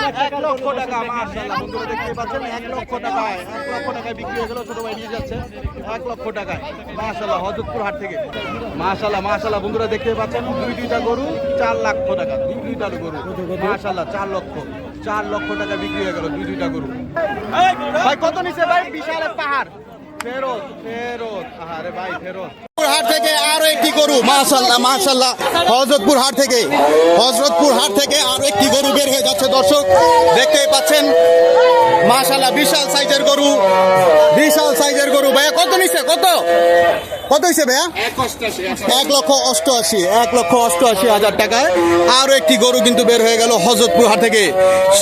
1 লক্ষ টাকা মাশাআল্লাহ বন্ধুরা দেখতে পাচ্ছেন 1 লক্ষ টাকায় 1 লক্ষ টাকায় বিক্রি হয়ে গেল ছোট ভাই নিয়ে যাচ্ছে 1 লক্ষ টাকায় মাশাআল্লাহ হযরতপুর হাট থেকে মাশাআল্লাহ মাশাআল্লাহ বন্ধুরা দেখতে পাচ্ছেন দুইটা গরু 4 লক্ষ টাকা দুইটা গরু মাশাআল্লাহ 4 লক্ষ টাকা বিক্রি হয়ে গেল দুইটা গরু ভাই কত নিছে ভাই বিশাল পাহাড় ফেরত আরে ভাই ফেরত হাট থেকে আরো একটি গরু মাশাআল্লাহ মাশাআল্লাহ হযরতপুর হাট থেকে আরো একটি গরু বের হয়ে যাচ্ছে দর্শক দেখতেই পাচ্ছেন মাশাআল্লাহ বিশাল সাইজের গরু ভাইয়া কত নিছে কত হইছে ভাইয়া 1,88,000 টাকায় আরো একটি গরু কিন্তু বের হয়ে গেল হযরতপুর হাট থেকে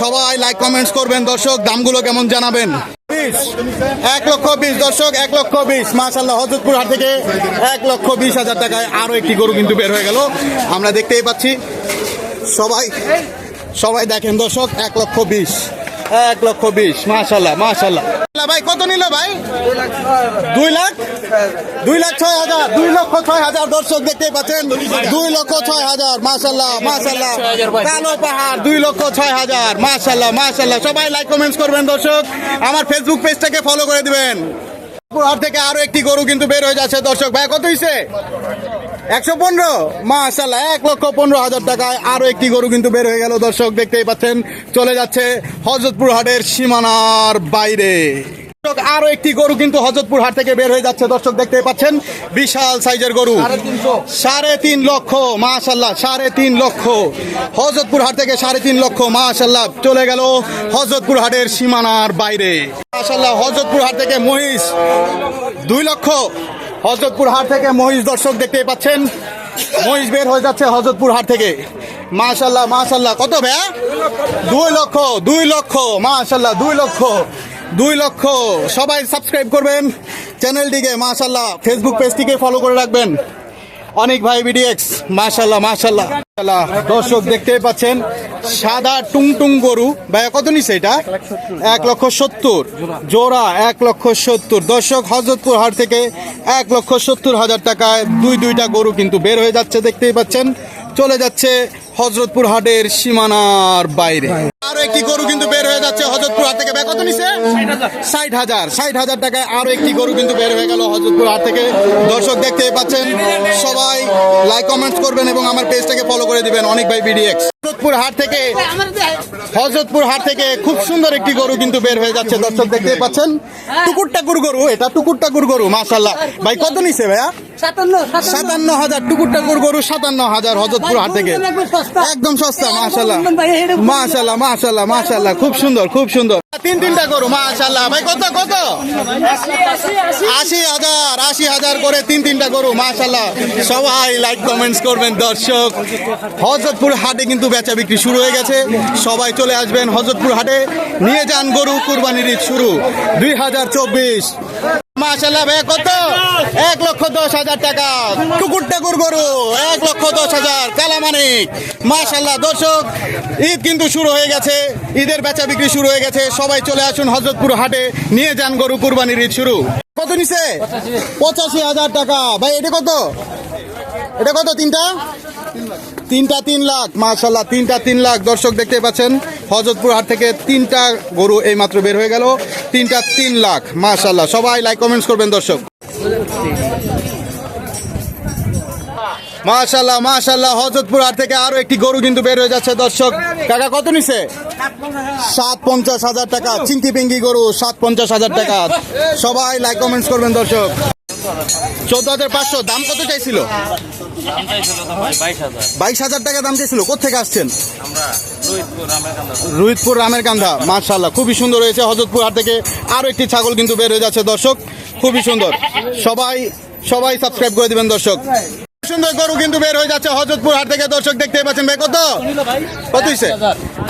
সবাই লাইক কমেন্টস করবেন দর্শক দামগুলো কেমন জানাবেন 1,20,000 দর্শক 1,20,000 মাশাআল্লাহ হযরতপুর হাট থেকে 1,20,000 টাকায় আরো একটি গরু কিন্তু বের হয়ে গেল আমরা দেখতেই পাচ্ছি সবাই দেখেন দর্শক 1,20,000 মাশাআল্লাহ ভাই কত নিল ভাই 2,06,000 দর্শক দেখতে পাচ্ছেন 2,06,000 মাশাআল্লাহ কালো পাহাড় 2,06,000 মাশাআল্লাহ সবাই লাইক কমেন্টস করবেন দর্শক আমার ফেসবুক পেজটাকে ফলো করে দিবেন হাট থেকে আরো একটি গরু কিন্তু বের হয়ে যাচ্ছে দর্শক ভাই কত হইছে 115 মাশাআল্লাহ 1,15,000 টাকায় আরো একটি গরু কিন্তু বের হয়ে গেল দর্শক দেখতেই পাচ্ছেন চলে যাচ্ছে হযরতপুর হাটের সীমানার বাইরে আরো একটি গরু কিন্তু হযরতপুর হাট থেকে বের হয়ে যাচ্ছে দর্শক দেখতে পাচ্ছেন বিশাল সাইজের গরু 3.5 লক্ষ মাশাআল্লাহ 3.5 লক্ষ হযরতপুর হাট থেকে 3.5 লক্ষ মাশাআল্লাহ চলে গেল হযরতপুর হাটের সীমানার বাইরে মাশাআল্লাহ হযরতপুর হাট থেকে মহিষ 2 লক্ষ হযরতপুর হাট থেকে মহিষ দর্শক দেখতে পাচ্ছেন মহিষ বের হয়ে যাচ্ছে হযরতপুর হাট থেকে মাশাআল্লাহ কত ভাইয়া 2 লক্ষ মাশাআল্লাহ 2 লক্ষ সবাই সাবস্ক্রাইব করবেন চ্যানেলটিকে মাশাআল্লাহ ফেসবুক পেজটিকে ফলো করে রাখবেন অনেক ভাই বিডিএক্স মাশাআল্লাহ দর্শক দেখতে পাচ্ছেন সাদা টুংটুং গরু ভাইয়া কত নিছে এটা 1,70,000 জোড়া 1,70,000 দর্শক হযরতপুর হাট থেকে 1,70,000 টাকায় দুইটা গরু কিন্তু বের হয়ে যাচ্ছে দেখতেই পাচ্ছেন চলে যাচ্ছে হযরতপুর হাটের সীমানার বাইরে আরো একটি গরু কিন্তু বের হয়ে যাচ্ছে হযরতপুর হাট থেকে ভাই কত নিছে 60,000 টাকায় আরো একটি গরু কিন্তু বের হয়ে গেল হযরতপুর হাট থেকে দর্শক দেখতেই পাচ্ছেন সবাই লাইক কমেন্টস করবেন এবং আমার পেজটাকে ফলো করে দিবেন অনেক ভাই বিডিএক্স হযরতপুর হাট থেকে খুব সুন্দর একটি গরু কিন্তু বের হয়ে যাচ্ছে দর্শক দেখতেই পাচ্ছেন টুকুরটাকুর গরু মাশাআল্লাহ ভাই কত নিছে ভাইয়া 57,000 টুকুরটাকুর গরু 57,000 হযরতপুর হাট থেকে একদম সস্তা মাশাআল্লাহ খুব সুন্দর তিনটা গরু মাশাআল্লাহ ভাই কত 80,000 করে তিনটা গরু মাশাআল্লাহ সবাই লাইক কমেন্টস করবেন দর্শক হযরতপুর হাটে কিন্তু বেচা বিক্রি শুরু হয়ে গেছে সবাই চলে আসবেন হযরতপুর হাটে নিয়ে যান গরু কুরবানির ঈদ শুরু 2024 মাশাআল্লাহ ভাই কত 1,10,000 টাকা টুকুরটাকুর গরু 1,10,000 কালামানিক মাশাআল্লাহ দর্শক ঈদ কিন্তু শুরু হয়ে গেছে ঈদের বেচা বিক্রি শুরু হয়ে গেছে সবাই চলে আসুন হযরতপুর হাটে নিয়ে যান গরু কুরবানির ঈদ শুরু কত নিছে 85,000 টাকা ভাই এটা কত তিনটা 3 লাখ মাশাআল্লাহ 3 লাখ দর্শক দেখতে পাচ্ছেন হযরতপুর হাট থেকে 3টা গরু এই মাত্র বের হয়ে গেল 3 লাখ মাশাআল্লাহ সবাই লাইক কমেন্টস করবেন দর্শক মাশাআল্লাহ হযরতপুর হাট থেকে আরো একটি গরু কিন্তু বের হয়ে যাচ্ছে দর্শক কাকা কত নিছে 57,000 টাকা চিংকি পিঙ্গি গরু 57,000 টাকা সবাই লাইক কমেন্টস করবেন দর্শক 14,500 দাম কত চাইছিল 22,000 টাকা দাম চাইছিল কোথেকে আসছেন রুহিতপুর রামেরকান্দা মাশাআল্লাহ খুবই সুন্দর হয়েছে হযরতপুর হাট থেকে আরো একটি ছাগল কিন্তু বের হয়ে যাচ্ছে দর্শক খুবই সুন্দর সবাই সাবস্ক্রাইব করে দিবেন দর্শক সুন্দর গরু কিন্তু বের হয়ে যাচ্ছে হযরতপুর হাট থেকে দর্শক দেখতেই পাচ্ছেন ভাই কত হইছে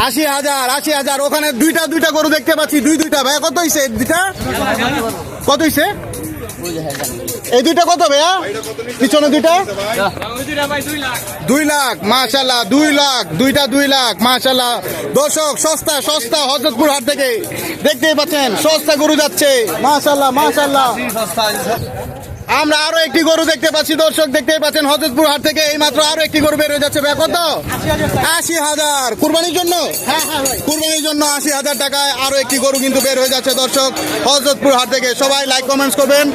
80,000 ওখানে দুইটা গরু দেখতে পাচ্ছি দুইটা ভাই কত হইছে দুইটা কত হইছে এই দুইটা কত ভাইয়া পিছনে দুইটা 2 লাখ মাশাআল্লাহ 2 লাখ দুইটা 2 লাখ মাশাআল্লাহ দর্শক সস্তা হযরতপুর হাট থেকে দেখতেই পাচ্ছেন সস্তা গরু যাচ্ছে মাশাআল্লাহ আমরা আরো একটি গরু দেখতে পাচ্ছি দর্শক, দেখতেই পাচ্ছেন হযরতপুর হাট থেকে এই মাত্র আরো একটি গরু বের হয়ে যাচ্ছে। ভাই কত? ৮০,০০০ কুরবানির জন্য। কুরবানির জন্য ৮০,০০০ টাকায় আরো একটি গরু কিন্তু বের হয়ে যাচ্ছে দর্শক হযরতপুর হাট থেকে। সবাই লাইক কমেন্টস করবেন,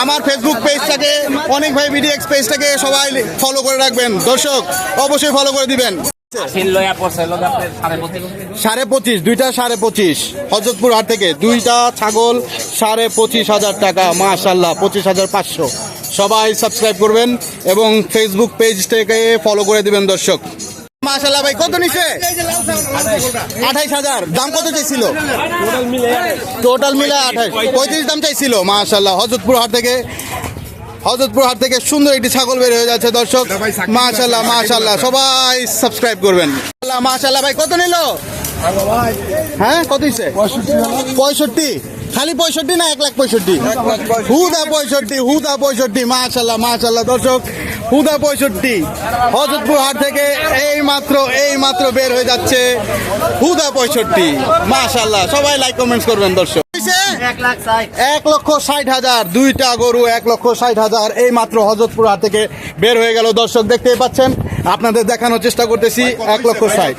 আমার ফেসবুক পেজটাকে অনেক ভাই বিডিএক্স পেজটাকে সবাই ফলো করে রাখবেন দর্শক, অবশ্যই ফলো করে দিবেন। ২৫,৫০ দুইটা ২৫,৫০ হযরতপুর হাট থেকে দুইটা ছাগল ২৫,৫০ টাকা মাশাআল্লাহ ২৫,৫০০। সবাই সাবস্ক্রাইব করবেন এবং ফেসবুক পেজটাকে ফলো করে দিবেন দর্শক। মাশাআল্লাহ ভাই কত নিছে? ২৮,০০০। দাম কত চাইছিল? টোটাল মিলে ২৮, ৩৫ দাম চাইছিল। মাশাআল্লাহ হযরতপুর হাট থেকে সুন্দর একটি ছাগল বের হয়ে যাচ্ছে দর্শক। মাশাআল্লাহ মাশাআল্লাহ সবাই সাবস্ক্রাইব করবেন। মাশাআল্লাহ ভাই কত নিল? হ্যাঁ কত হইছে? ৬৫। খালি ৬৫ না ১,৬৫,০০০? হুদা ৬৫। মাশাআল্লাহ মাশাআল্লাহ দর্শক হুদা ৬৫ হযরতপুর হাট থেকে এই মাত্র বের হয়ে যাচ্ছে হুদা ৬৫। মাশাআল্লাহ সবাই লাইক কমেন্টস করবেন দর্শক। ১,৬০,০০০ দুইটা গরু ১,৬০,০০০ এই মাত্র হযরতপুর হাট থেকে বের হয়ে গেল দর্শক, দেখতেই পাচ্ছেন, আপনাদের দেখানোর চেষ্টা করতেছি। ১,৬০,০০০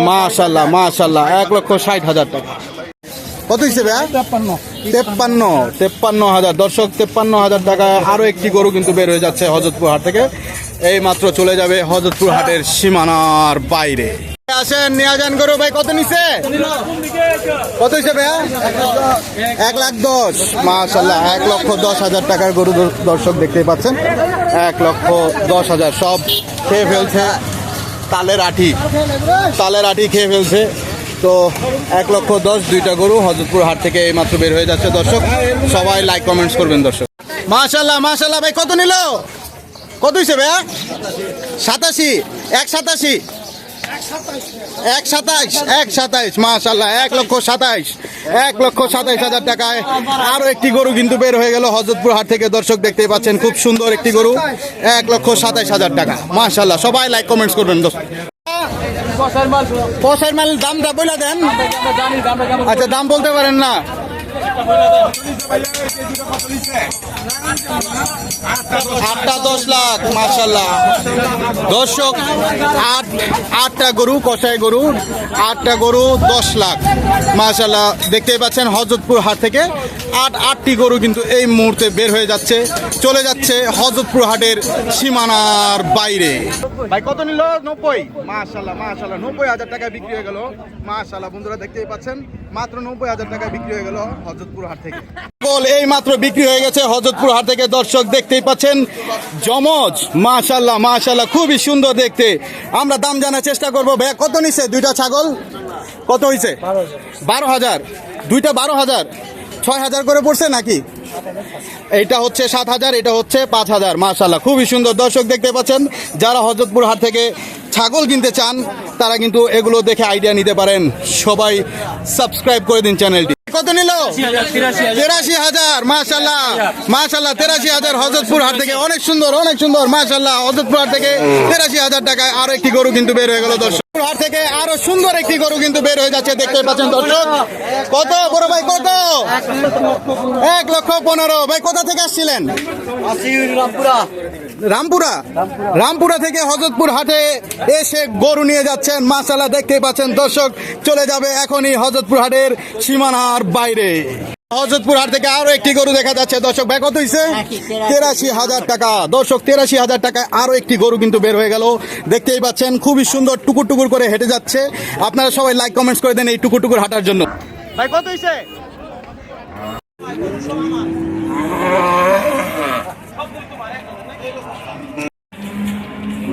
মাশাআল্লাহ মাশাআল্লাহ ১,৬০,০০০ টাকা। কত হয়েছে ভাইয়া? ৫৩,৫৩,০০০ দর্শক ৫৩,০০০ টাকায় আরো একটি গরু কিন্তু বের হয়ে যাচ্ছে হযরতপুর হাট থেকে। এই মাত্র চলে যাবে হযরতপুর হাটের সীমানার বাইরে। আসেন নিয়ে যান গরু। ভাই কত নিছে? কত হয়েছে ভাইয়া? ১,১০,০০০ মাশাআল্লাহ ১,১০,০০০ টাকার গরু দর্শক দেখতেই পাচ্ছেন। ১,১০,০০০ সব খেয়ে ফেলছে, তালের আটি খেয়ে ফেলছে। তো ১,১০,০০০ দুইটা গরু হযরতপুর হাট থেকে এই মাত্র বের হয়ে যাচ্ছে দর্শক, সবাই লাইক কমেন্টস করবেন দর্শক। মাশাআল্লাহ মাশাআল্লাহ ভাই কত নিল? কত হয়েছে ভাইয়া? ৮৭, ১,৮৭, ১,২৭ মাশাআল্লাহ ১,২৭,০০০ টাকায় আরো একটি গরু কিন্তু বের হয়ে গেল হযরতপুর হাট থেকে দর্শক, দেখতেই পাচ্ছেন খুব সুন্দর একটি গরু ১,২৭,০০০ টাকা মাশাআল্লাহ। সবাই লাইক কমেন্টস করবেন দর্শক। কষাইর মাল দামটা বলে দেন। আচ্ছা দাম বলতে পারেন না? ৮টা ১০ লাখ মাশাআল্লাহ দর্শক। ৮টা গরু কষাই গরু, ৮টা গরু ১০ লাখ মাশাআল্লাহ। দেখতেই পাচ্ছেন হযরতপুর হাট থেকে ৮টি গরু কিন্তু এই মুহূর্তে বের হয়ে যাচ্ছে, চলে যাচ্ছে হযরতপুর হাটের সীমানার বাইরে। ভাই কত নিল? ৯০ মাশাআল্লাহ মাশাআল্লাহ ৯০,০০০ টাকায় বিক্রি হয়ে গেল মাশাআল্লাহ। বন্ধুরা দেখতেই পাচ্ছেন মাত্র ৯০,০০০ টাকায় বিক্রি হয়ে গেল হযরতপুর হাট থেকে। এই মাত্র বিক্রি হয়ে গেছে হযরতপুর হাট থেকে দর্শক, দেখতেই পাচ্ছেন জমজ মাশাআল্লাহ মাশাআল্লাহ খুবই সুন্দর দেখতে। আমরা দাম জানার চেষ্টা করবো। ভাইয়া কত নিছে দুইটা ছাগল? কত হয়েছে? ১২,০০০। দুইটা ১২,০০০, ৬,০০০ করে পড়ছে নাকি? এইটা হচ্ছে ৭,০০০, এটা হচ্ছে ৫,০০০ মাশাআল্লাহ খুবই সুন্দর দর্শক দেখতে পাচ্ছেন। যারা হযরতপুর হাট থেকে ছাগল কিনতে চান তারা কিন্তু এগুলো দেখে আইডিয়া নিতে পারেন। সবাই সাবস্ক্রাইব করে দিন চ্যানেলটি। কত নিল? ৮৩,০০০ মাশাআল্লাহ মাশাআল্লাহ ৮৩,০০০ হযরতপুর হাট থেকে। অনেক সুন্দর মাশাআল্লাহ হযরতপুর হাট থেকে ৮৩,০০০ টাকায় আরো একটি গরু কিন্তু বের হয়ে গেল দর্শক। হাট থেকে আরো সুন্দর একটি গরু কিন্তু বের হয়ে যাচ্ছে, দেখতে পাচ্ছেন দর্শক। কত বড় ভাই? কত? ১,১৫,০০০। ভাই কোথা থেকে আসছিলেন? রামপুরা থেকে হযরতপুর হাটে এসে গরু নিয়ে যাচ্ছেন মাশাআল্লাহ। দেখতেই পাচ্ছেন দর্শক, চলে যাবে এখনই হযরতপুর হাটের সীমানার বাইরে। হযরতপুর হাট থেকে আরো একটি গরু দেখা যাচ্ছে দর্শক। ভাই কত হইছে? ৮৩,০০০ টাকা দর্শক। ৮৩,০০০ টাকায় আরো একটি গরু কিন্তু বের হয়ে গেল, দেখতেই পাচ্ছেন খুবই সুন্দর টুকুর টুকুর করে হেঁটে যাচ্ছে। আপনারা সবাই লাইক কমেন্টস করে দেন এই টুকুর টুকুর হাঁটার জন্য। ভাই কত হইছে?